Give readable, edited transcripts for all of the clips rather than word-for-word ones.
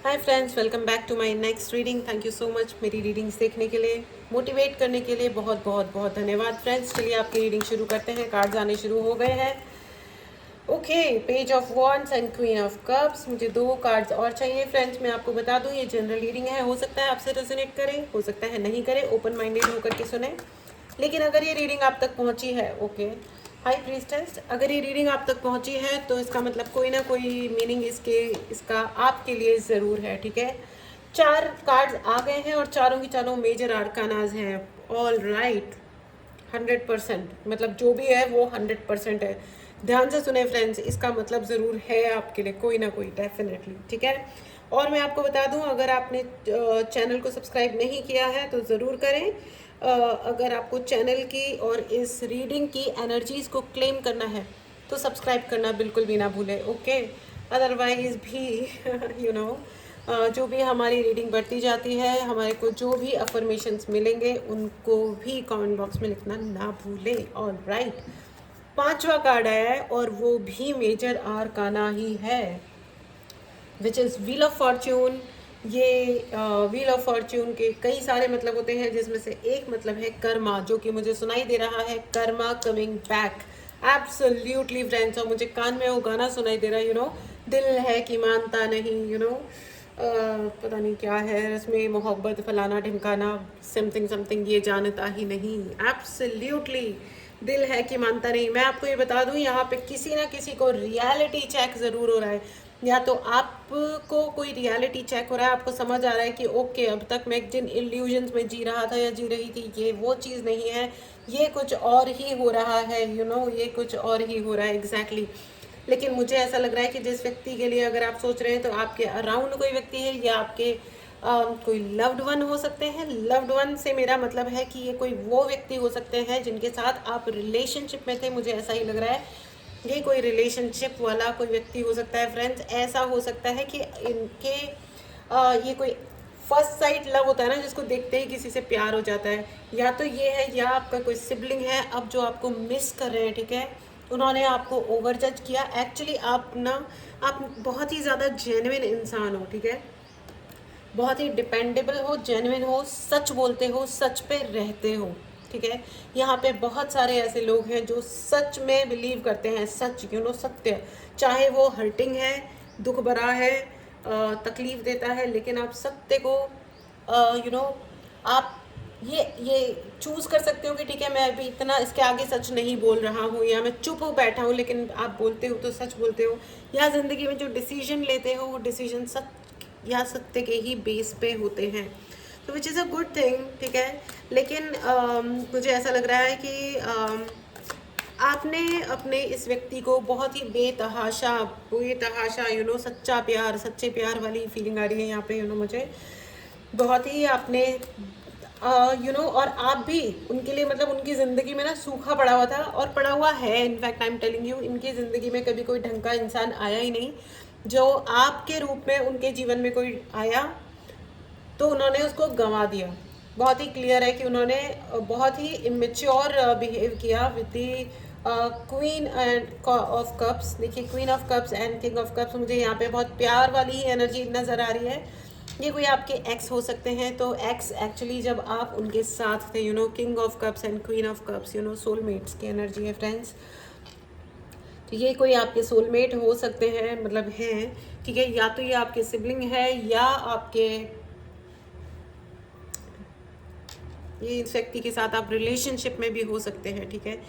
Hi friends, welcome back to my next reading. Thank you so much मेरी readings देखने के लिए, motivate करने के लिए बहुत बहुत बहुत धन्यवाद फ्रेंड्स। चलिए आपकी रीडिंग शुरू करते हैं। कार्ड्स आने शुरू हो गए हैं। Okay, page of wands and queen of cups. मुझे 2 कार्ड्स और चाहिए फ्रेंड्स। मैं आपको बता दूं ये जनरल रीडिंग है, हो सकता है आपसे रेजोनेट करे, हो सकता है नहीं करे। ओपन माइंडेड होकर के सुने। लेकिन अगर ये रीडिंग आप तक पहुंची है, ओके हाई प्रीस्टेस, अगर ये रीडिंग आप तक पहुंची है तो इसका मतलब कोई ना कोई मीनिंग इसका आपके लिए ज़रूर है। ठीक है, 4 कार्ड्स आ गए हैं और चारों की चारों मेजर आर्कानाज हैं। ऑल राइट, 100%, मतलब जो भी है वो 100% है। ध्यान से सुने फ्रेंड्स, इसका मतलब ज़रूर है आपके लिए कोई ना कोई, डेफिनेटली। ठीक है, और मैं आपको बता दूं, अगर आपने चैनल को सब्सक्राइब नहीं किया है तो ज़रूर करें। अगर आपको चैनल की और इस रीडिंग की एनर्जीज़ को क्लेम करना है तो सब्सक्राइब करना बिल्कुल भी ना भूलें। ओके, अदरवाइज भी यू नो जो भी हमारी रीडिंग बढ़ती जाती है, हमारे को जो भी अफर्मेशंस मिलेंगे उनको भी कमेंट बॉक्स में लिखना ना भूलें। ऑल राइट, 5वां कार्ड आया है और वो भी मेजर आर्काना ही है, which is wheel of Fortune. ये व्हील ऑफ फॉर्च्यून के कई सारे मतलब होते हैं, जिसमें से एक मतलब है कर्मा, जो कि मुझे सुनाई दे रहा है, Karma coming back. Absolutely friends, और मुझे कान में वो गाना सुनाई दे रहा है, दिल है कि मानता नहीं, पता नहीं क्या है इसमें, मोहब्बत फलाना ढिमकाना, समथिंग समथिंग, ये जानता ही नहीं। एब्सोल्युटली दिल है कि मानता नहीं। मैं आपको ये बता दूं, यहाँ पे किसी ना किसी को रियलिटी चेक ज़रूर हो रहा है। या तो आपको कोई रियलिटी चेक हो रहा है, आपको समझ आ रहा है कि ओके, अब तक मैं जिन इल्यूजन्स में जी रहा था या जी रही थी, ये वो चीज़ नहीं है, ये कुछ और ही हो रहा है। ये कुछ और ही हो रहा है एग्जैक्टली। लेकिन मुझे ऐसा लग रहा है कि जिस व्यक्ति के लिए अगर आप सोच रहे हैं, तो आपके अराउंड कोई व्यक्ति है या आपके कोई लव्ड वन हो सकते हैं। लव्ड वन से मेरा मतलब है कि ये कोई वो व्यक्ति हो सकते हैं जिनके साथ आप रिलेशनशिप में थे, मुझे ऐसा ही लग रहा है। ये कोई रिलेशनशिप वाला कोई व्यक्ति हो सकता है फ्रेंड्स। ऐसा हो सकता है कि इनके ये कोई फर्स्ट साइट लव होता है ना, जिसको देखते ही किसी से प्यार हो जाता है। या तो ये है, या आपका कोई सिबलिंग है अब जो आपको मिस कर रहे हैं। ठीक है, उन्होंने आपको ओवर जज किया। एक्चुअली आप बहुत ही ज़्यादा जेन्युइन इंसान हो। ठीक है, बहुत ही डिपेंडेबल हो, जेन्युइन हो, सच बोलते हो, सच पे रहते हो। ठीक है, यहाँ पे बहुत सारे ऐसे लोग हैं जो सच में बिलीव करते हैं, सच सत्य, चाहे वो हर्टिंग है, दुख भरा है, तकलीफ देता है, लेकिन आप सत्य को आप ये चूज कर सकते हो कि ठीक है, मैं अभी इतना इसके आगे सच नहीं बोल रहा हूँ, या मैं चुप हो बैठा हूँ, लेकिन आप बोलते हो तो सच बोलते हो। या ज़िंदगी में जो डिसीजन लेते हो वो डिसीजन सत्य या सत्य के ही बेस पे होते हैं, तो which is a good thing. ठीक है, लेकिन मुझे ऐसा लग रहा है कि आपने अपने इस व्यक्ति को बहुत ही बेतहाशा सच्चा प्यार, सच्चे प्यार वाली फीलिंग आ रही है यहाँ पे। मुझे बहुत ही आपने और आप भी उनके लिए, मतलब उनकी ज़िंदगी में ना सूखा पड़ा हुआ था और पड़ा हुआ है। In fact I am telling you, इनकी ज़िंदगी में कभी कोई ढंग का इंसान आया ही नहीं। जो आपके रूप में उनके जीवन में कोई आया तो उन्होंने उसको गंवा दिया। बहुत ही क्लियर है कि उन्होंने बहुत ही इमेच्योर बिहेव किया with the queen and of cups. देखिए, queen of cups and king of cups, मुझे यहाँ पे बहुत प्यार वाली ही एनर्जी नज़र आ रही है। ये कोई आपके एक्स हो सकते हैं, तो एक्स एक्चुअली जब आप उनके साथ थे, king of cups and queen of cups, soulmates की एनर्जी है फ्रेंड्स। तो ये कोई आपके सोलमेट हो सकते हैं, मतलब हैं। ठीक है, या तो ये आपके सिबलिंग है, या आपके ये इस व्यक्ति के साथ आप रिलेशनशिप में भी हो सकते हैं। ठीक है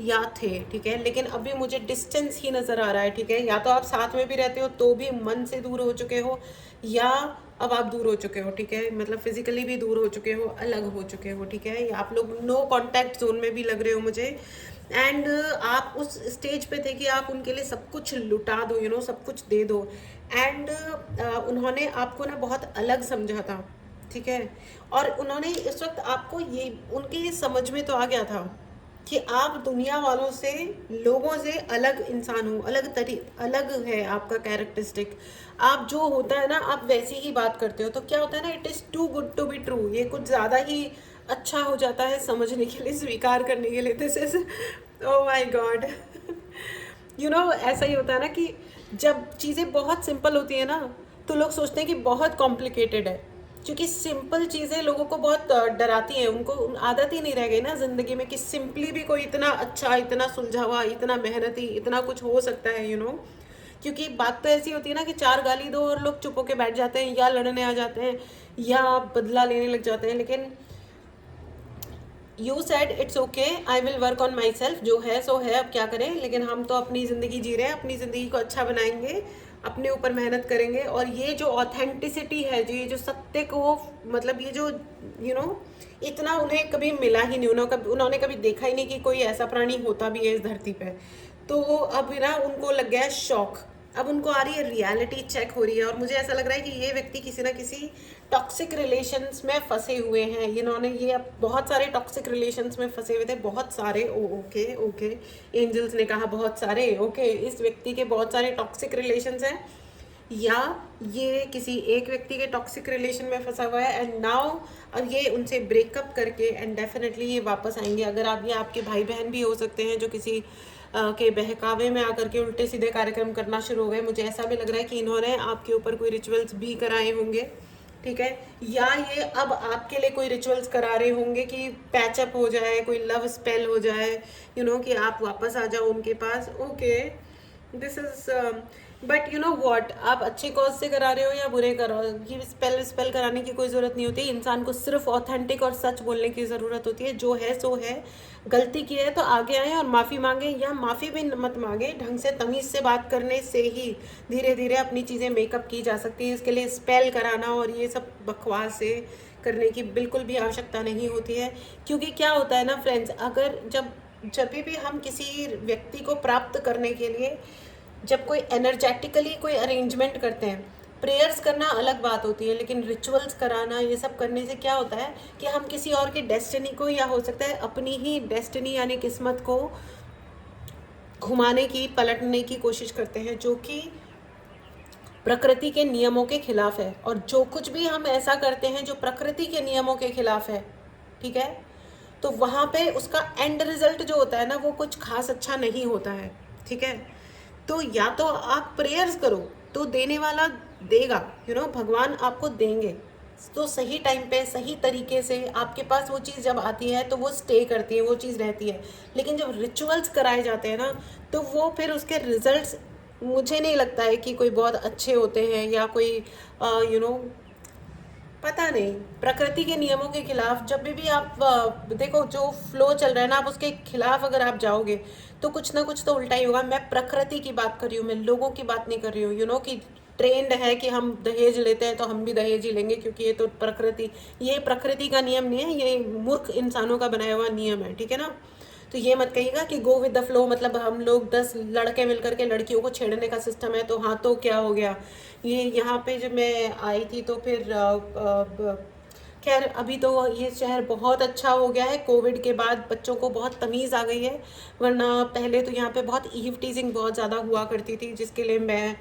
या थे। ठीक है, लेकिन अभी मुझे डिस्टेंस ही नज़र आ रहा है। ठीक है, या तो आप साथ में भी रहते हो तो भी मन से दूर हो चुके हो, या अब आप दूर हो चुके हो। ठीक है, मतलब फिजिकली भी दूर हो चुके हो, अलग हो चुके हो। ठीक है, या आप लोग नो कांटेक्ट जोन में भी लग रहे हो मुझे। एंड आप उस स्टेज पे थे कि आप उनके लिए सब कुछ लुटा दो, सब कुछ दे दो। एंड उन्होंने आपको ना बहुत अलग समझा था। ठीक है, और उन्होंने इस वक्त आपको ये, उनके ये समझ में तो आ गया था कि आप दुनिया वालों से, लोगों से अलग इंसान हो, अलग है आपका कैरेक्टरिस्टिक। आप जो होता है ना, आप वैसी ही बात करते हो। तो क्या होता है ना, it is too good to be true, ये कुछ ज़्यादा ही अच्छा हो जाता है समझने के लिए, स्वीकार करने के लिए। This is oh my God. ऐसा ही होता है ना कि जब चीज़ें बहुत सिंपल होती है ना, तो लोग सोचते हैं कि बहुत कॉम्प्लिकेटेड है, क्योंकि सिंपल चीज़ें लोगों को बहुत डराती हैं। उनको आदत ही नहीं रह गई ना ज़िंदगी में कि सिंपली भी कोई इतना अच्छा, इतना सुलझा हुआ, इतना मेहनती, इतना कुछ हो सकता है, क्योंकि बात तो ऐसी होती है ना कि 4 गाली दो और लोग चुप होके बैठ जाते हैं, या लड़ने आ जाते हैं, या बदला लेने लग जाते हैं। लेकिन you said it's okay, I will work on my self, जो है सो है, अब क्या करें। लेकिन हम तो अपनी ज़िंदगी जी रहे हैं, अपनी ज़िंदगी को अच्छा बनाएंगे, अपने ऊपर मेहनत करेंगे। और ये जो ऑथेंटिसिटी है, जो ये जो सत्य को, मतलब ये जो इतना उन्हें कभी मिला ही नहीं, उन्होंने कभी देखा ही नहीं कि कोई ऐसा प्राणी होता भी है इस धरती पे। तो अब ना उनको लग गया है शौक, अब उनको आ रही है रियलिटी चेक हो रही है। और मुझे ऐसा लग रहा है कि ये व्यक्ति किसी ना किसी टॉक्सिक रिलेशंस में फंसे हुए हैं। ये अब बहुत सारे टॉक्सिक रिलेशंस में फंसे हुए थे, बहुत सारे। ओके ओके, एंजल्स ने कहा बहुत सारे। ओके, इस व्यक्ति के बहुत सारे टॉक्सिक रिलेशंस हैं, या ये किसी एक व्यक्ति के टॉक्सिक रिलेशन में फंसा हुआ है, एंड नाउ अब ये उनसे ब्रेकअप करके एंड डेफिनेटली ये वापस आएंगे। अगर आप, ये आपके भाई बहन भी हो सकते हैं जो किसी के बहकावे में आकर के उल्टे सीधे कार्यक्रम करना शुरू हो गए। मुझे ऐसा भी लग रहा है कि इन्होंने आपके ऊपर कोई रिचुअल्स भी कराए होंगे, ठीक है, या ये अब आपके लिए कोई रिचुअल्स करा रहे होंगे कि पैचअप हो जाए, कोई लव स्पेल हो जाए, कि आप वापस आ जाओ उनके पास। Okay, this is but you know what, आप अच्छे कॉज से करा रहे हो या बुरे करो, ये स्पेल कराने की कोई ज़रूरत नहीं होती। इंसान को सिर्फ ऑथेंटिक और सच बोलने की ज़रूरत होती है। जो है सो है, गलती की है तो आगे आए और माफ़ी मांगे, या माफ़ी भी मत मांगे, ढंग से तमीज़ से बात करने से ही धीरे धीरे अपनी चीज़ें मेकअप की जा सकती हैं। इसके लिए स्पेल कराना और ये सब बकवास से करने की बिल्कुल भी आवश्यकता नहीं होती है। क्योंकि क्या होता है ना फ्रेंड्स, अगर जब भी हम किसी व्यक्ति को प्राप्त करने के लिए जब कोई एनर्जेटिकली कोई अरेंजमेंट करते हैं, प्रेयर्स करना अलग बात होती है, लेकिन रिचुअल्स कराना, ये सब करने से क्या होता है कि हम किसी और की डेस्टिनी को, या हो सकता है अपनी ही डेस्टिनी यानी किस्मत को घुमाने की, पलटने की कोशिश करते हैं, जो कि प्रकृति के नियमों के खिलाफ है। और जो कुछ भी हम ऐसा करते हैं जो प्रकृति के नियमों के खिलाफ है, ठीक है, तो वहाँ पे उसका एंड रिजल्ट जो होता है ना, वो कुछ खास अच्छा नहीं होता है, ठीक है। तो या तो आप प्रेयर्स करो तो देने वाला देगा, भगवान आपको देंगे, तो सही टाइम पे सही तरीके से आपके पास वो चीज़ जब आती है तो वो स्टे करती है, वो चीज़ रहती है। लेकिन जब रिचुअल्स कराए जाते हैं ना, तो वो फिर उसके रिजल्ट्स मुझे नहीं लगता है कि कोई बहुत अच्छे होते हैं, या कोई पता नहीं, प्रकृति के नियमों के खिलाफ जब भी आप देखो जो फ्लो चल रहा है ना, आप उसके खिलाफ अगर आप जाओगे तो कुछ ना कुछ तो उल्टा ही होगा। मैं प्रकृति की बात कर रही हूँ, मैं लोगों की बात नहीं कर रही हूँ। कि ट्रेंड है कि हम दहेज लेते हैं तो हम भी दहेज ही लेंगे, क्योंकि ये तो ये प्रकृति का नियम नहीं है, ये मूर्ख इंसानों का बनाया हुआ नियम है, ठीक है ना। तो ये मत कहिएगा कि गो विद द फ्लो, मतलब हम लोग 10 लड़के मिलकर के लड़कियों को छेड़ने का सिस्टम है, तो हाँ तो क्या हो गया। ये यहाँ पे जब मैं आई थी तो फिर खैर अभी तो ये शहर बहुत अच्छा हो गया है, कोविड के बाद बच्चों को बहुत तमीज़ आ गई है, वरना पहले तो यहाँ पे बहुत ईव टीजिंग बहुत ज़्यादा हुआ करती थी, जिसके लिए मैं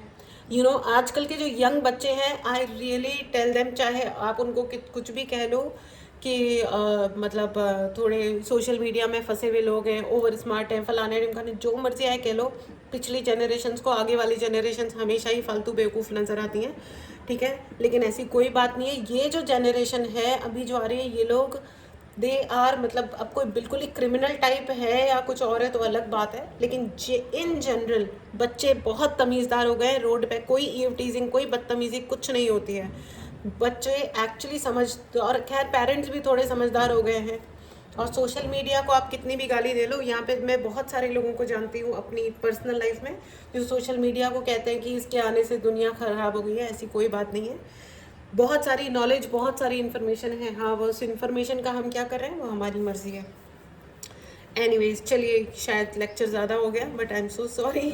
आजकल के जो यंग बच्चे हैं, आई रियली टेल देम, चाहे आप उनको कुछ भी कह लो कि मतलब थोड़े सोशल मीडिया में फंसे हुए लोग हैं, ओवर स्मार्ट हैं, फलाने ढिमकाने, जो मर्जी आए कह लो, पिछली जनरेशन्स को आगे वाली जनरेशन्स हमेशा ही फालतू बेवकूफ़ नज़र आती हैं, ठीक है। लेकिन ऐसी कोई बात नहीं है। ये जो जनरेशन है अभी जो आ रही है, ये लोग दे आर, मतलब अब कोई बिल्कुल ही क्रिमिनल टाइप है या कुछ और है तो अलग बात है, लेकिन इन जनरल बच्चे बहुत तमीज़दार हो गए। रोड पे कोई ईव टीजिंग, कोई बदतमीज़ी कुछ नहीं होती है। बच्चे एक्चुअली और खैर पेरेंट्स भी थोड़े समझदार हो गए हैं। और सोशल मीडिया को आप कितनी भी गाली दे लो, यहाँ पे मैं बहुत सारे लोगों को जानती हूँ अपनी पर्सनल लाइफ में, जो सोशल मीडिया को कहते हैं कि इसके आने से दुनिया ख़राब हो गई है। ऐसी कोई बात नहीं है, बहुत सारी नॉलेज, बहुत सारी इन्फॉर्मेशन है। हाँ, वो उस इन्फॉर्मेशन का हम क्या कर रहे हैं वो हमारी मर्जी है। एनीवेज, चलिए शायद लेक्चर ज़्यादा हो गया, but I am so sorry.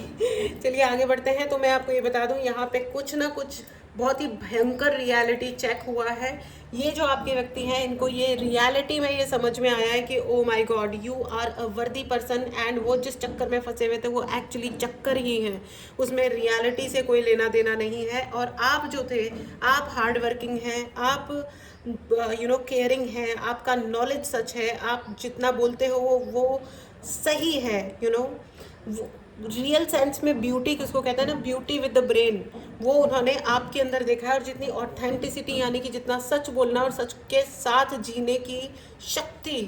चलिए आगे बढ़ते हैं। तो मैं आपको ये बता दूं, यहाँ पे कुछ ना कुछ बहुत ही भयंकर रियलिटी चेक हुआ है। ये जो आपके व्यक्ति हैं, इनको ये रियलिटी में ये समझ में आया है कि oh my God, you are a worthy person, and वो जिस चक्कर में फंसे हुए थे वो एक्चुअली चक्कर ही है, उसमें रियलिटी से कोई लेना देना नहीं है। और आप जो थे, आप हार्ड वर्किंग हैं, आप केयरिंग है, आपका नॉलेज सच है, आप जितना बोलते हो वो सही है। रियल सेंस में ब्यूटी किसको कहते हैं ना, ब्यूटी विद द ब्रेन, वो उन्होंने आपके अंदर देखा है। और जितनी ऑथेंटिसिटी यानी कि जितना सच बोलना और सच के साथ जीने की शक्ति,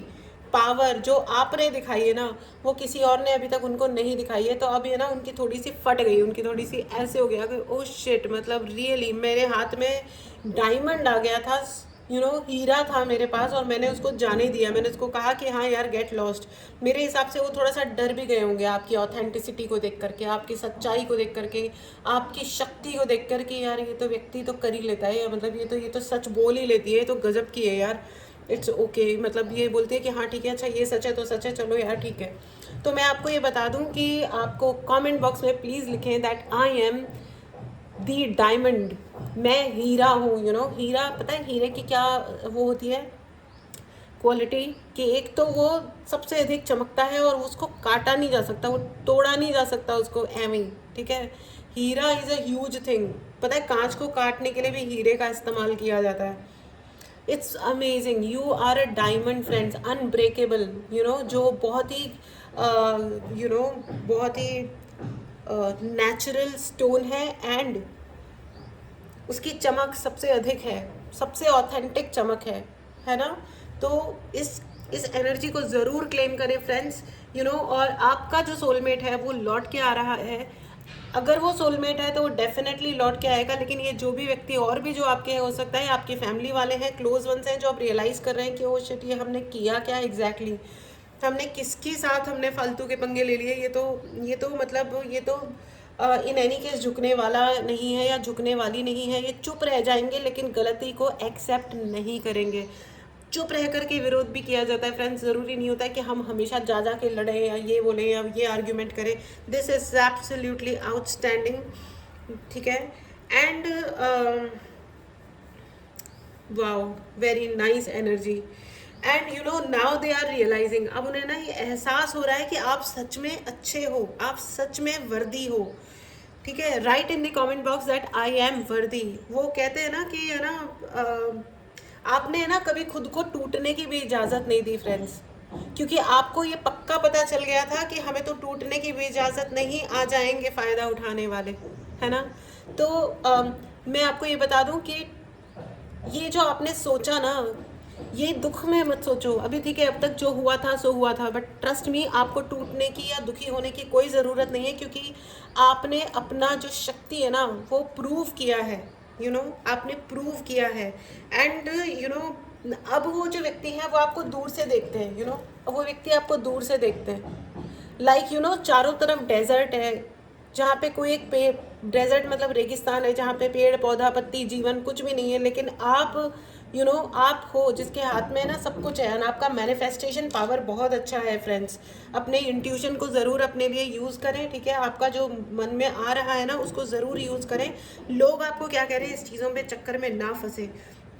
पावर जो आपने दिखाई है ना, वो किसी और ने अभी तक उनको नहीं दिखाई है। तो अब ये ना उनकी थोड़ी सी फट गई, उनकी थोड़ी सी ऐसे हो गया कि ओह शिट, मतलब रियली मेरे हाथ में डायमंड आ गया था, हीरा था मेरे पास और मैंने उसको जाने दिया। मैंने उसको कहा कि हाँ यार गेट लॉस्ट। मेरे हिसाब से वो थोड़ा सा डर भी गए होंगे आपकी ऑथेंटिसिटी को देख करके, आपकी सच्चाई को देख करके, आपकी शक्ति को देख कर कि यार ये तो व्यक्ति तो कर ही लेता है, या मतलब ये तो सच बोल ही लेती है, ये तो गजब की है यार, इट्स ओके मतलब ये बोलती है कि हाँ ठीक है, अच्छा ये सच है तो सच है, चलो यार ठीक है। तो मैं आपको ये बता दूं कि आपको कमेंट बॉक्स में प्लीज़ लिखें that I am the diamond, मैं हीरा हूँ। हीरा, पता है हीरे की क्या वो होती है क्वालिटी, कि एक तो वो सबसे अधिक चमकता है और उसको काटा नहीं जा सकता, वो तोड़ा नहीं जा सकता उसको एवं, ठीक है। हीरा इज़ अ ह्यूज थिंग। पता है कांच को काटने के लिए भी हीरे का इस्तेमाल किया जाता है। It's amazing, you are a diamond friends, unbreakable, जो बहुत ही बहुत ही नेचुरल स्टोन है एंड उसकी चमक सबसे अधिक है, सबसे ऑथेंटिक चमक है ना। तो इस एनर्जी को ज़रूर क्लेम करें फ्रेंड्स, और आपका जो सोलमेट है वो लौट के आ रहा है। अगर वो सोलमेट है तो वो डेफिनेटली लौट के आएगा, लेकिन ये जो भी व्यक्ति और भी जो आपके हो सकता है, आपकी फैमिली वाले हैं, क्लोज वंस हैं, जो आप रियलाइज़ कर रहे हैं कि ओ शिट ये हमने किया क्या एग्जैक्टली, हमने किसके साथ हमने फालतू के पंगे ले लिए। ये तो इन एनी केस झुकने वाला नहीं है या झुकने वाली नहीं है, ये चुप रह जाएंगे लेकिन गलती को एक्सेप्ट नहीं करेंगे। चुप रह करके विरोध भी किया जाता है फ्रेंड्स, ज़रूरी नहीं होता है कि हम हमेशा जा के लड़ें या ये बोलें या ये आर्ग्यूमेंट करें। दिस इज़ एब्सोल्युटली आउटस्टैंडिंग, ठीक है। And wow, very nice energy. And now they are realising, अब उन्हें ना ये एहसास हो रहा है कि आप सच में अच्छे हो, आप सच में वर्दी हो, ठीक है। Right in the comment box that I am वर्दी। वो कहते हैं ना कि है ना, आपने ना कभी खुद को टूटने की भी इजाज़त नहीं दी फ्रेंड्स, क्योंकि आपको ये पक्का पता चल गया था कि हमें तो टूटने की भी इजाज़त नहीं, आ जाएंगे फ़ायदा उठाने वाले, है ना। तो मैं आपको ये बता दूं कि ये जो आपने सोचा ना, ये दुख में मत सोचो अभी, ठीक है। अब तक जो हुआ था सो हुआ था, बट ट्रस्ट मी आपको टूटने की या दुखी होने की कोई ज़रूरत नहीं है, क्योंकि आपने अपना जो शक्ति है ना वो प्रूव किया है, आपने प्रूव किया है। एंड अब वो जो व्यक्ति हैं वो आपको दूर से देखते हैं, अब वो व्यक्ति आपको दूर से देखते हैं। लाइक चारों तरफ डेजर्ट है, जहाँ पे कोई एक पेड़, डेजर्ट मतलब रेगिस्तान है जहाँ पे पेड़ पौधा पत्ती जीवन कुछ भी नहीं है, लेकिन आप आप हो जिसके हाथ में ना सब कुछ है, और आपका मैनिफेस्टेशन पावर बहुत अच्छा है फ्रेंड्स। अपने इंट्यूशन को ज़रूर अपने लिए यूज़ करें, ठीक है। आपका जो मन में आ रहा है ना उसको ज़रूर यूज़ करें। लोग आपको क्या कह रहे हैं इस चीज़ों पे चक्कर में ना फंसे,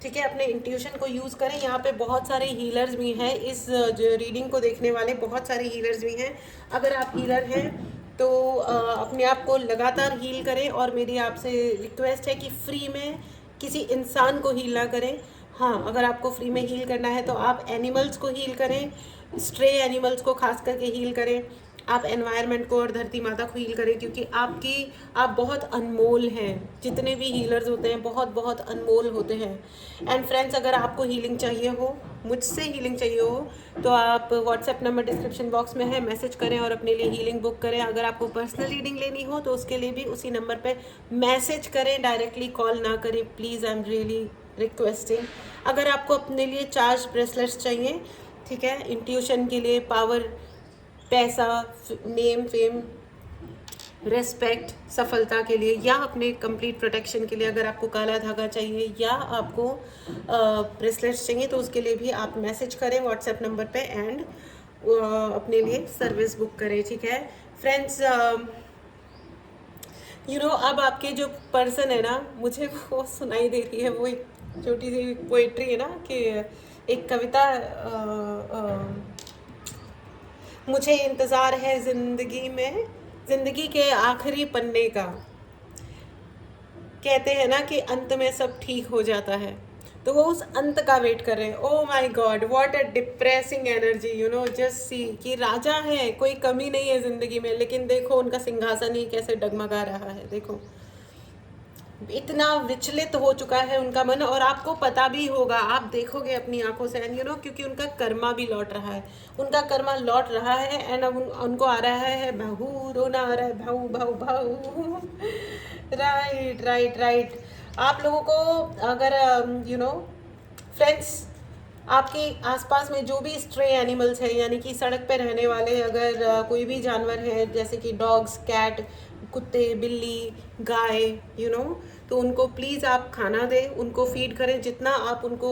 ठीक है। अपने इंट्यूशन को यूज़ करें। यहाँ पे बहुत सारे हीलर्स भी हैं, इस जो रीडिंग को देखने वाले बहुत सारे हीलर्स भी हैं। अगर आप हीलर हैं तो अपने आप को लगातार हील करें, और मेरी आपसे रिक्वेस्ट है कि फ्री में किसी इंसान को हील ना करें। हाँ, अगर आपको फ्री में हील करना है तो आप एनिमल्स को हील करें, स्ट्रे एनिमल्स को खास करके हील करें, आप एनवायरनमेंट को और धरती माता को हील करें, क्योंकि आप बहुत अनमोल हैं। जितने भी हीलर्स होते हैं बहुत बहुत अनमोल होते हैं। एंड फ्रेंड्स, अगर आपको हीलिंग चाहिए हो, मुझसे हीलिंग चाहिए हो, तो आप व्हाट्सएप नंबर डिस्क्रिप्शन बॉक्स में है, मैसेज करें और अपने लिए हीलिंग बुक करें। अगर आपको पर्सनल रीडिंग लेनी हो तो उसके लिए भी उसी नंबर पे मैसेज करें, डायरेक्टली कॉल ना करें please, I am really requesting. अगर आपको अपने लिए चार्ज ब्रेसलेट्स चाहिए, ठीक है, इंट्यूशन के लिए, पावर, पैसा, नेम, फेम, रेस्पेक्ट, सफलता के लिए, या अपने कंप्लीट प्रोटेक्शन के लिए, अगर आपको काला धागा चाहिए या आपको ब्रेसलेट्स चाहिए, तो उसके लिए भी आप मैसेज करें व्हाट्सएप नंबर पे एंड अपने लिए सर्विस बुक करें, ठीक है फ्रेंड्स। अब आपके जो पर्सन है ना, मुझे वो सुनाई दे रही है, वो एक छोटी सी पोइट्री है ना, कि एक कविता, मुझे इंतज़ार है ज़िंदगी में, ज़िंदगी के आखिरी पन्ने का, कहते हैं ना कि अंत में सब ठीक हो जाता है। तो वो उस अंत का वेट कर रहे हैं। Oh my God, what a depressing energy, you know, just see कि राजा है, कोई कमी नहीं है ज़िंदगी में, लेकिन देखो उनका सिंहासन ही कैसे डगमगा रहा है। देखो इतना विचलित हो चुका है उनका मन, और आपको पता भी होगा, आप देखोगे अपनी आंखों से, एंड यू नो, क्योंकि उनका कर्मा भी लौट रहा है, उनका कर्मा लौट रहा है, एंड अब उनको आ रहा है बहू, रोना आ रहा है, भाऊ भाऊ भाऊ। Right right right. आप लोगों को अगर यू नो फ्रेंड्स, आपके आसपास में जो भी स्ट्रे एनिमल्स हैं, यानी कि सड़क पे रहने वाले अगर कोई भी जानवर हैं, जैसे कि डॉग्स, कैट, कुत्ते, बिल्ली, गाय, यू नो, तो उनको प्लीज़ आप खाना दें, उनको फीड करें। जितना आप उनको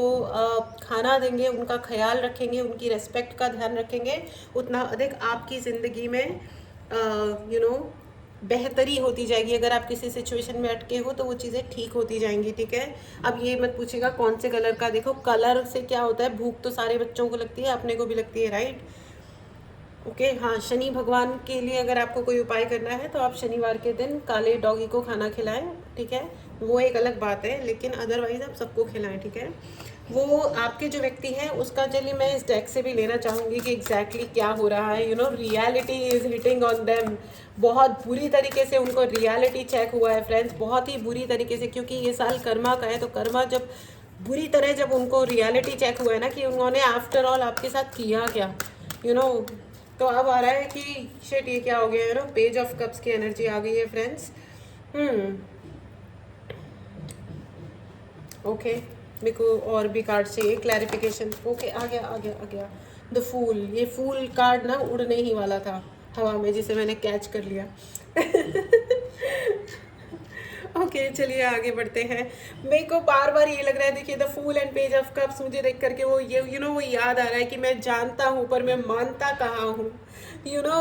खाना देंगे, उनका ख्याल रखेंगे, उनकी रेस्पेक्ट का ध्यान रखेंगे, उतना अधिक आपकी ज़िंदगी में यू नो बेहतरी होती जाएगी। अगर आप किसी सिचुएशन में अटके हो तो वो चीज़ें ठीक होती जाएंगी, ठीक है। अब ये मत पूछेगा कौन से कलर का, देखो कलर से क्या होता है, भूख तो सारे बच्चों को लगती है, अपने को भी लगती है, राइट। ओके हाँ, शनि भगवान के लिए अगर आपको कोई उपाय करना है तो आप शनिवार के दिन काले डॉगी को खाना खिलाएं, ठीक है, वो एक अलग बात है, लेकिन अदरवाइज आप सबको खिलाएं, ठीक है। वो आपके जो व्यक्ति हैं उसका, चलिए मैं इस डेक से भी लेना चाहूँगी कि एग्जैक्टली क्या हो रहा है। You know, reality is hitting on them, बहुत बुरी तरीके से उनको रियलिटी चेक हुआ है फ्रेंड्स, बहुत ही बुरी तरीके से, क्योंकि ये साल कर्मा का है, तो कर्मा जब बुरी तरह जब उनको रियलिटी चेक हुआ है ना कि उन्होंने आफ्टर ऑल आपके साथ किया क्या, यू नो, तो अब आ रहा है कि शिट ये क्या हो गया, you know, page of cups की एनर्जी आ गई है फ्रेंड्स। ओके, मेरे को और भी कार्ड चाहिए क्लैरिफिकेशन। ओके, आ गया आ गया आ गया, द फूल। ये फूल कार्ड ना उड़ने ही वाला था हवा में, जिसे मैंने कैच कर लिया। ओके चलिए आगे बढ़ते हैं। मेरे को बार बार ये लग रहा है, देखिए the fool and page of cups, मुझे देख करके वो ये यू नो वो याद आ रहा है कि मैं जानता हूँ पर मैं मानता कहाँ हूँ। यू नो,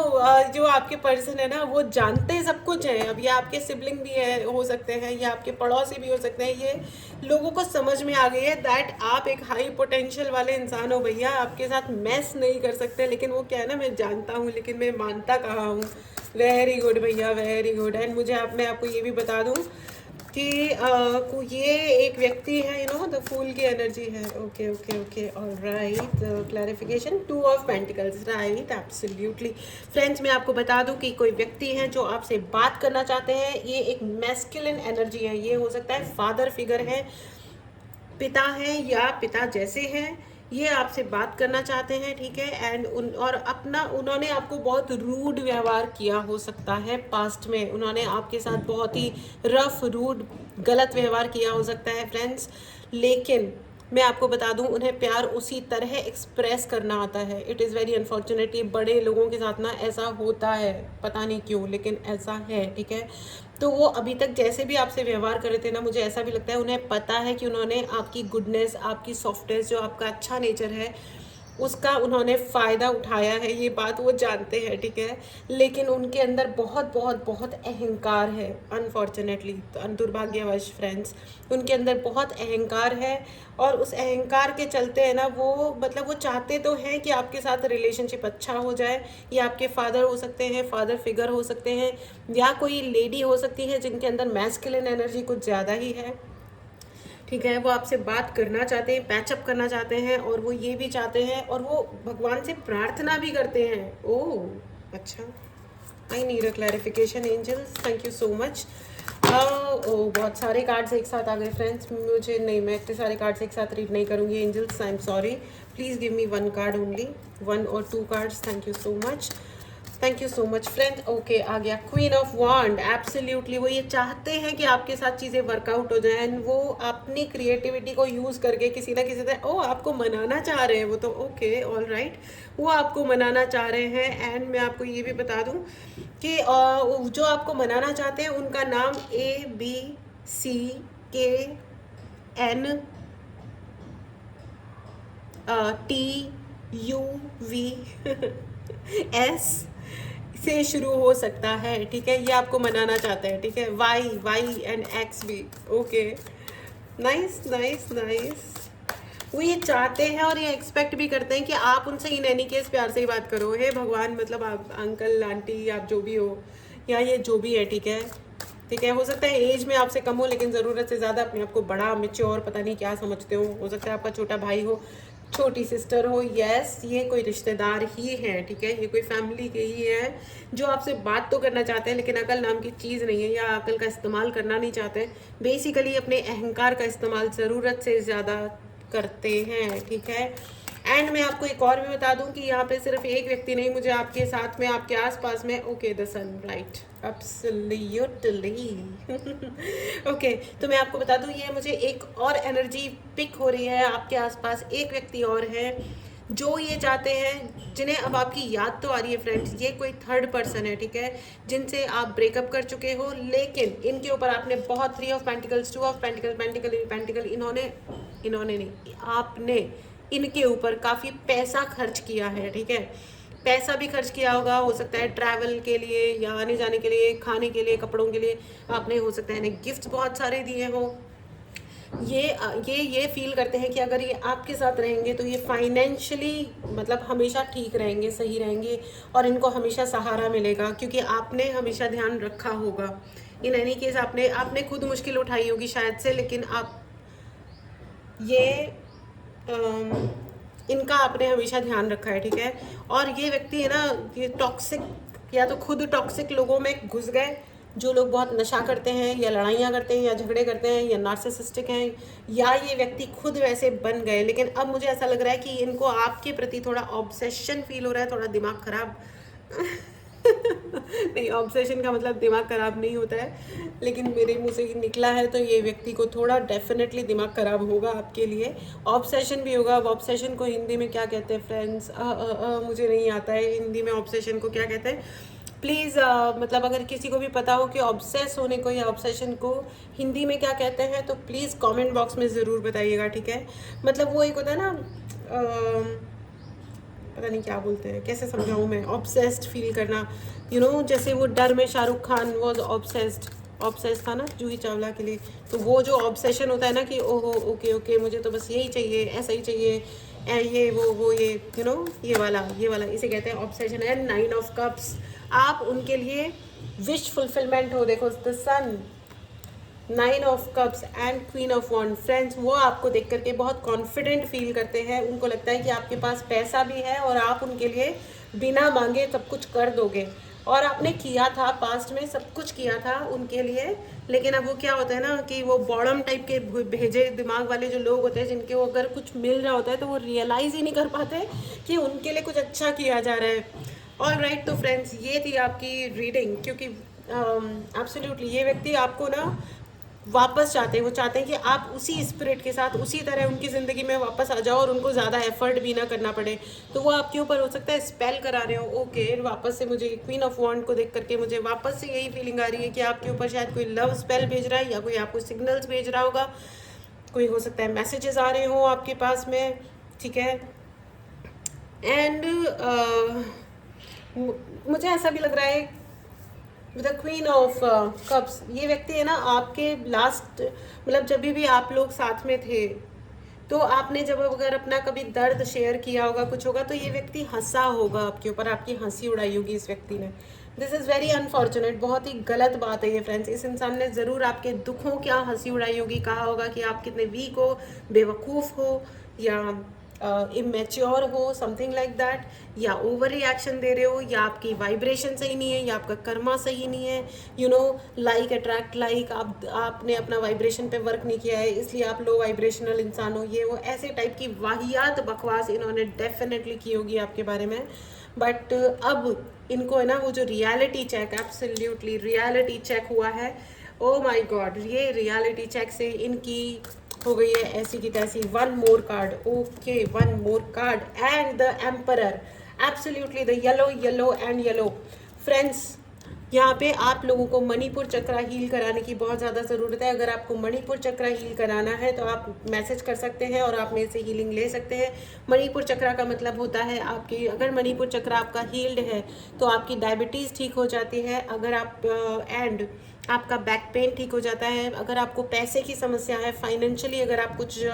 जो आपके पर्सन है ना वो जानते सब कुछ है। अब ये आपके सिबलिंग भी है, हो सकते हैं, या आपके पड़ोसी भी हो सकते हैं। ये लोगों को समझ में आ गई है दैट आप एक हाई पोटेंशियल वाले इंसान हो भैया, आपके साथ मैस नहीं कर सकते, लेकिन वो क्या है ना, मैं जानता हूँ लेकिन मैं मानता कहाँ हूँ। वेरी गुड भैया, वेरी गुड। एंड मुझे मैं आपको ये भी बता दूँ कि ये एक व्यक्ति है, यू नो, द फूल की एनर्जी है। Okay okay okay, alright, clarification, 2 of pentacles, right, absolutely. Friends मैं आपको बता दूं कि कोई व्यक्ति है जो आपसे बात करना चाहते हैं, ये एक मैस्कुलिन एनर्जी है, ये हो सकता है फादर फिगर है, पिता हैं या पिता जैसे हैं, ये आपसे बात करना चाहते हैं, ठीक है। एंड और अपना उन्होंने आपको बहुत रूड व्यवहार किया हो सकता है, पास्ट में उन्होंने आपके साथ बहुत ही रफ, रूड, गलत व्यवहार किया हो सकता है फ्रेंड्स, लेकिन मैं आपको बता दूं उन्हें प्यार उसी तरह एक्सप्रेस करना आता है। इट इज़ वेरी अनफॉर्चुनेट, बड़े लोगों के साथ ना ऐसा होता है, पता नहीं क्यों, लेकिन ऐसा है, ठीक है। तो वो अभी तक जैसे भी आपसे व्यवहार कर रहे थे ना, मुझे ऐसा भी लगता है उन्हें पता है कि उन्होंने आपकी गुडनेस, आपकी सॉफ्टनेस, जो आपका अच्छा नेचर है, उसका उन्होंने फ़ायदा उठाया है, ये बात वो जानते हैं, ठीक है। लेकिन उनके अंदर बहुत बहुत बहुत अहंकार है, अनफॉर्चुनेटली, दुर्भाग्यवश फ्रेंड्स, उनके अंदर बहुत अहंकार है। और उस अहंकार के चलते है ना, वो मतलब वो चाहते तो हैं कि आपके साथ रिलेशनशिप अच्छा हो जाए। ये आपके फादर हो सकते हैं, फादर फिगर हो सकते हैं, या कोई लेडी हो सकती है जिनके अंदर मैस्कुलिन एनर्जी कुछ ज़्यादा ही है, ठीक है। वो आपसे बात करना चाहते हैं, पैचअप करना चाहते हैं, और वो ये भी चाहते हैं, और वो भगवान से प्रार्थना भी करते हैं। ओह अच्छा, I need a clarification angels, thank you so much. ओ बहुत सारे कार्ड्स एक साथ आ गए फ्रेंड्स, मुझे नहीं, मैं इतने सारे कार्ड्स एक साथ रीड नहीं करूँगी angels, I am sorry, please give me 1 card only, 1 और 2 cards, thank you so much, thank you so much friend. Okay आ गया क्वीन ऑफ वांड, एब्सोल्युटली वो ये चाहते हैं कि आपके साथ चीज़ें वर्कआउट हो जाए, एंड वो अपनी क्रिएटिविटी को यूज़ करके किसी ना किसी तरह, ओ आपको मनाना चाह रहे हैं वो, तो ओके ऑल राइट, वो आपको मनाना चाह रहे हैं। एंड मैं आपको ये भी बता दूं कि जो आपको मनाना चाहते हैं उनका नाम ABCKNTUV S से शुरू हो सकता है, ठीक है। ये आपको मनाना चाहते हैं, ठीक है, Y एंड X भी, ओके, नाइस नाइस नाइस। वो ये चाहते हैं और ये एक्सपेक्ट भी करते हैं कि आप उनसे इन एनी केस प्यार से ही बात करो। हे भगवान, मतलब आप अंकल आंटी, आप जो भी हो, या ये जो भी है, ठीक है, ठीक है। हो सकता है एज में आपसे कम हो लेकिन ज़रूरत से ज़्यादा अपने आप को बड़ा, मैच्योर, पता नहीं क्या समझते हो सकता है आपका छोटा भाई हो, छोटी सिस्टर हो। यस, ये कोई रिश्तेदार ही है, ठीक है, ये कोई फैमिली के ही है जो आपसे बात तो करना चाहते हैं लेकिन अकल नाम की चीज़ नहीं है, या अकल का इस्तेमाल करना नहीं चाहते। बेसिकली अपने अहंकार का इस्तेमाल ज़रूरत से ज़्यादा करते हैं, ठीक है। एंड मैं आपको एक और भी बता दूं कि यहाँ पे सिर्फ एक व्यक्ति नहीं, मुझे आपके साथ में, आपके आसपास में, okay the sun, right, absolutely okay. तो मैं आपको बता दूं, ये मुझे एक और एनर्जी पिक हो रही है, आपके आसपास एक व्यक्ति और है जो ये चाहते हैं, जिन्हें अब आपकी याद तो आ रही है फ्रेंड्स, ये कोई थर्ड पर्सन है, ठीक है, जिनसे आप ब्रेकअप कर चुके हो लेकिन इनके ऊपर आपने बहुत 3 of pentacles, 2 of pentacle, pentacle, इन्होंने नहीं, आपने इनके ऊपर काफ़ी पैसा खर्च किया है, ठीक है। पैसा भी खर्च किया होगा, हो सकता है ट्रैवल के लिए या आने जाने के लिए, खाने के लिए, कपड़ों के लिए, आपने हो सकता है इन्हें गिफ्ट बहुत सारे दिए हो। ये फील करते हैं कि अगर ये आपके साथ रहेंगे तो ये फाइनेंशियली मतलब हमेशा ठीक रहेंगे, सही रहेंगे और इनको हमेशा सहारा मिलेगा क्योंकि आपने हमेशा ध्यान रखा होगा। इन एनी केस आपने खुद मुश्किल उठाई होगी शायद से, लेकिन आप ये इनका आपने हमेशा ध्यान रखा है, ठीक है। और ये व्यक्ति है ना, ये टॉक्सिक, या तो खुद टॉक्सिक लोगों में घुस गए, जो लोग बहुत नशा करते हैं या लड़ाइयाँ करते हैं या झगड़े करते हैं या नार्सिसिस्टिक हैं, या ये व्यक्ति खुद वैसे बन गए। लेकिन अब मुझे ऐसा लग रहा है कि इनको आपके प्रति थोड़ा ऑब्सेशन फील हो रहा है, थोड़ा दिमाग खराब नहीं, ऑब्सेशन का मतलब दिमाग खराब नहीं होता है, लेकिन मेरे मुंह से निकला है तो ये व्यक्ति को थोड़ा डेफिनेटली दिमाग खराब होगा आपके लिए। ऑब्सेशन भी होगा। अब ऑब्सेशन को हिंदी में क्या कहते हैं फ्रेंड्स? मुझे नहीं आता है हिंदी में ऑब्सेशन को क्या कहते हैं। प्लीज़ मतलब अगर किसी को भी पता हो कि ऑब्सेस होने को या ऑब्सेशन को हिंदी में क्या कहते हैं तो प्लीज़ कमेंट बॉक्स में ज़रूर बताइएगा, ठीक है। मतलब वो एक होता है ना, पता नहीं क्या बोलते हैं, कैसे समझाऊँ मैं, ऑब्सेस्ड फील करना, जैसे वो डर में शाहरुख खान वॉज ऑब्सेस्ड था ना जूही चावला के लिए, तो वो जो ऑब्सेशन होता है ना कि ओहो ओके ओके मुझे तो बस यही चाहिए, ऐसा ही चाहिए, ये वो ये ये वाला इसे कहते हैं ऑब्सेशन। एंड 9 ऑफ कप्स, आप उनके लिए विश फुलफिलमेंट हो। देखो the sun, 9 of cups and queen of wands, friends वो आपको देख करके बहुत कॉन्फिडेंट फील करते हैं। उनको लगता है कि आपके पास पैसा भी है और आप उनके लिए बिना मांगे सब कुछ कर दोगे, और आपने किया था पास्ट में, सब कुछ किया था उनके लिए। लेकिन अब वो क्या होता है ना कि वो बॉडम टाइप के भेजे दिमाग वाले जो लोग होते हैं, जिनके वो अगर कुछ मिल रहा होता है तो वो रियलाइज़ ही नहीं कर पाते कि उनके लिए कुछ अच्छा किया जा रहा है। ऑल राइट, तो फ्रेंड्स ये थी आपकी रीडिंग, क्योंकि एब्सोल्युटली ये व्यक्ति आपको ना वापस चाहते हैं, वो चाहते हैं कि आप उसी स्पिरिट के साथ उसी तरह उनकी ज़िंदगी में वापस आ जाओ और उनको ज़्यादा एफर्ट भी ना करना पड़े। तो वो आपके ऊपर हो सकता है स्पेल करा रहे हो। ओके, वापस से मुझे क्वीन ऑफ वॉन्ड को देख करके मुझे वापस से यही फीलिंग आ रही है कि आपके ऊपर शायद कोई लव स्पेल भेज रहा है या कोई आपको सिग्नल्स भेज रहा होगा, कोई हो सकता है मैसेजेस आ रहे हो आपके पास में, ठीक है। एंड मुझे ऐसा भी लग रहा है द क्वीन ऑफ कप्स, ये व्यक्ति है ना आपके लास्ट, मतलब जब भी आप लोग साथ में थे तो आपने जब अगर अपना कभी दर्द शेयर किया होगा, कुछ होगा, तो ये व्यक्ति हंसा होगा आपके ऊपर, आपकी हंसी उड़ाई होगी इस व्यक्ति ने। दिस इज़ वेरी अनफॉर्चुनेट, बहुत ही गलत बात है ये फ्रेंड्स। इस इंसान ने ज़रूर आपके दुखों क्या हंसी उड़ाई होगी, कहा होगा कि आप कितने वीक हो, बेवकूफ़ हो, या इमेच्योर हो, समथिंग लाइक दैट, या ओवर रिएक्शन दे रहे हो, या आपकी वाइब्रेशन सही नहीं है, या आपका कर्मा सही नहीं है, लाइक अट्रैक्ट लाइक, आपने अपना वाइब्रेशन पे वर्क नहीं किया है इसलिए आप लो वाइब्रेशनल इंसान हो, ये वो ऐसे टाइप की वाहियात बकवास इन्होंने डेफिनेटली की होगी आपके बारे में। बट अब इनको है ना वो जो reality check, absolutely reality check हुआ है। ओ माय गॉड, ये रियलिटी चेक से इनकी हो गई है ऐसी की तैसी। One more card, okay, one more card and the emperor, absolutely the yellow and yellow. Friends यहाँ पे आप लोगों को मणिपुर चक्रा हील कराने की बहुत ज़्यादा ज़रूरत है। अगर आपको मणिपुर चक्रा हील कराना है तो आप मैसेज कर सकते हैं और आप मेरे से हीलिंग ले सकते हैं। मणिपुर चक्रा का मतलब होता है आपकी, अगर मणिपुर चक्रा आपका हील्ड है तो आपकी डायबिटीज़ ठीक हो जाती है। अगर आप एंड आपका बैक पेन ठीक हो जाता है। अगर आपको पैसे की समस्या है, फाइनेंशियली अगर आप कुछ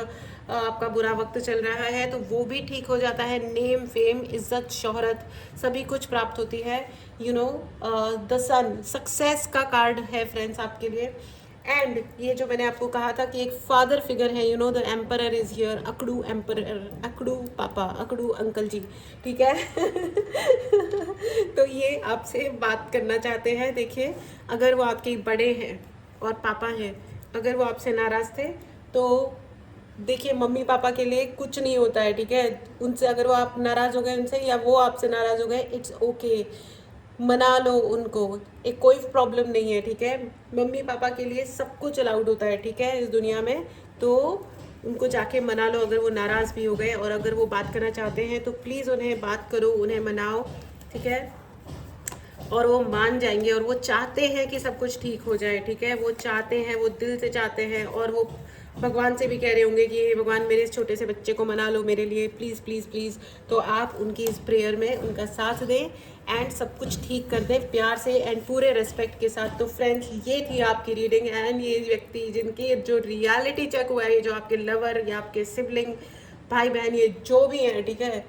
आपका बुरा वक्त चल रहा है तो वो भी ठीक हो जाता है। नेम, फेम, इज्जत, शोहरत सभी कुछ प्राप्त होती है। You know, the sun success का कार्ड है फ्रेंड्स आपके लिए। एंड ये जो मैंने आपको कहा था कि एक फादर फिगर है, you know the emperor is here, अकड़ू एम्परर, अकड़ू पापा, अकड़ू अंकल जी, ठीक है। तो ये आपसे बात करना चाहते हैं। देखिए, अगर वो आपके बड़े हैं और पापा हैं, अगर वो आपसे नाराज़ थे तो देखिए, मम्मी पापा के लिए कुछ नहीं होता है, ठीक है। उनसे अगर वो आप नाराज़ हो गए उनसे, या वो आपसे नाराज़ हो गए, इट्स ओके, मना लो उनको, एक कोई प्रॉब्लम नहीं है, ठीक है। मम्मी पापा के लिए सब कुछ अलाउड होता है, ठीक है, इस दुनिया में। तो उनको जाके मना लो अगर वो नाराज़ भी हो गए, और अगर वो बात करना चाहते हैं तो प्लीज़ उन्हें बात करो, उन्हें मनाओ, ठीक है। और वो मान जाएंगे, और वो चाहते हैं कि सब कुछ ठीक हो जाए, ठीक है। वो चाहते हैं, वो दिल से चाहते हैं, और वो भगवान से भी कह रहे होंगे कि ये भगवान मेरे इस छोटे से बच्चे को मना लो मेरे लिए, प्लीज़ प्लीज़ प्लीज़। तो आप उनकी इस प्रेयर में उनका साथ दें एंड सब कुछ ठीक कर दें प्यार से एंड पूरे रिस्पेक्ट के साथ। तो फ्रेंड्स, ये थी आपकी रीडिंग। एंड ये व्यक्ति जिनकी जो रियलिटी चेक हुआ है, जो आपके लवर या आपके सिबलिंग, भाई बहन, ये जो भी हैं, ठीक है,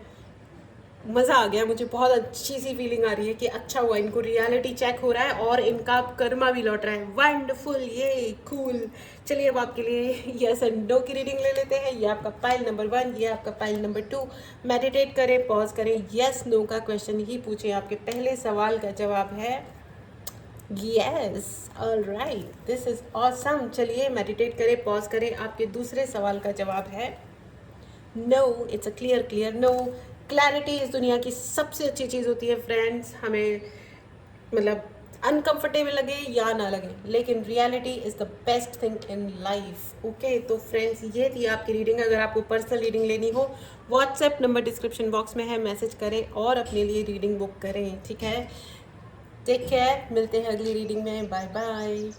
मज़ा आ गया मुझे, बहुत अच्छी सी फीलिंग आ रही है कि अच्छा हुआ, इनको रियलिटी चेक हो रहा है और इनका कर्मा भी लौट रहा है। वंडरफुल, ये कूल। चलिए अब आपके लिए यस एंड नो की रीडिंग ले लेते हैं। ये आपका पाइल नंबर 1, ये आपका पाइल नंबर 2। मेडिटेट करें, पॉज करें, यस नो का क्वेश्चन ही पूछें। आपके पहले सवाल का जवाब है yes. Alright, this is awesome. चलिए मेडिटेट करें, पॉज करें। आपके दूसरे सवाल का जवाब है no. It's a clear clear no. Clarity इस दुनिया की सबसे अच्छी चीज़ होती है फ्रेंड्स। हमें मतलब अनकंफर्टेबल लगे या ना लगे, लेकिन reality is the best thing in life. Okay, तो फ्रेंड्स, ये थी आपकी रीडिंग। अगर आपको पर्सनल रीडिंग लेनी हो, व्हाट्सएप नंबर डिस्क्रिप्शन बॉक्स में है, मैसेज करें और अपने लिए रीडिंग बुक करें, ठीक है। टेक केयर, मिलते हैं अगली रीडिंग में। Bye bye.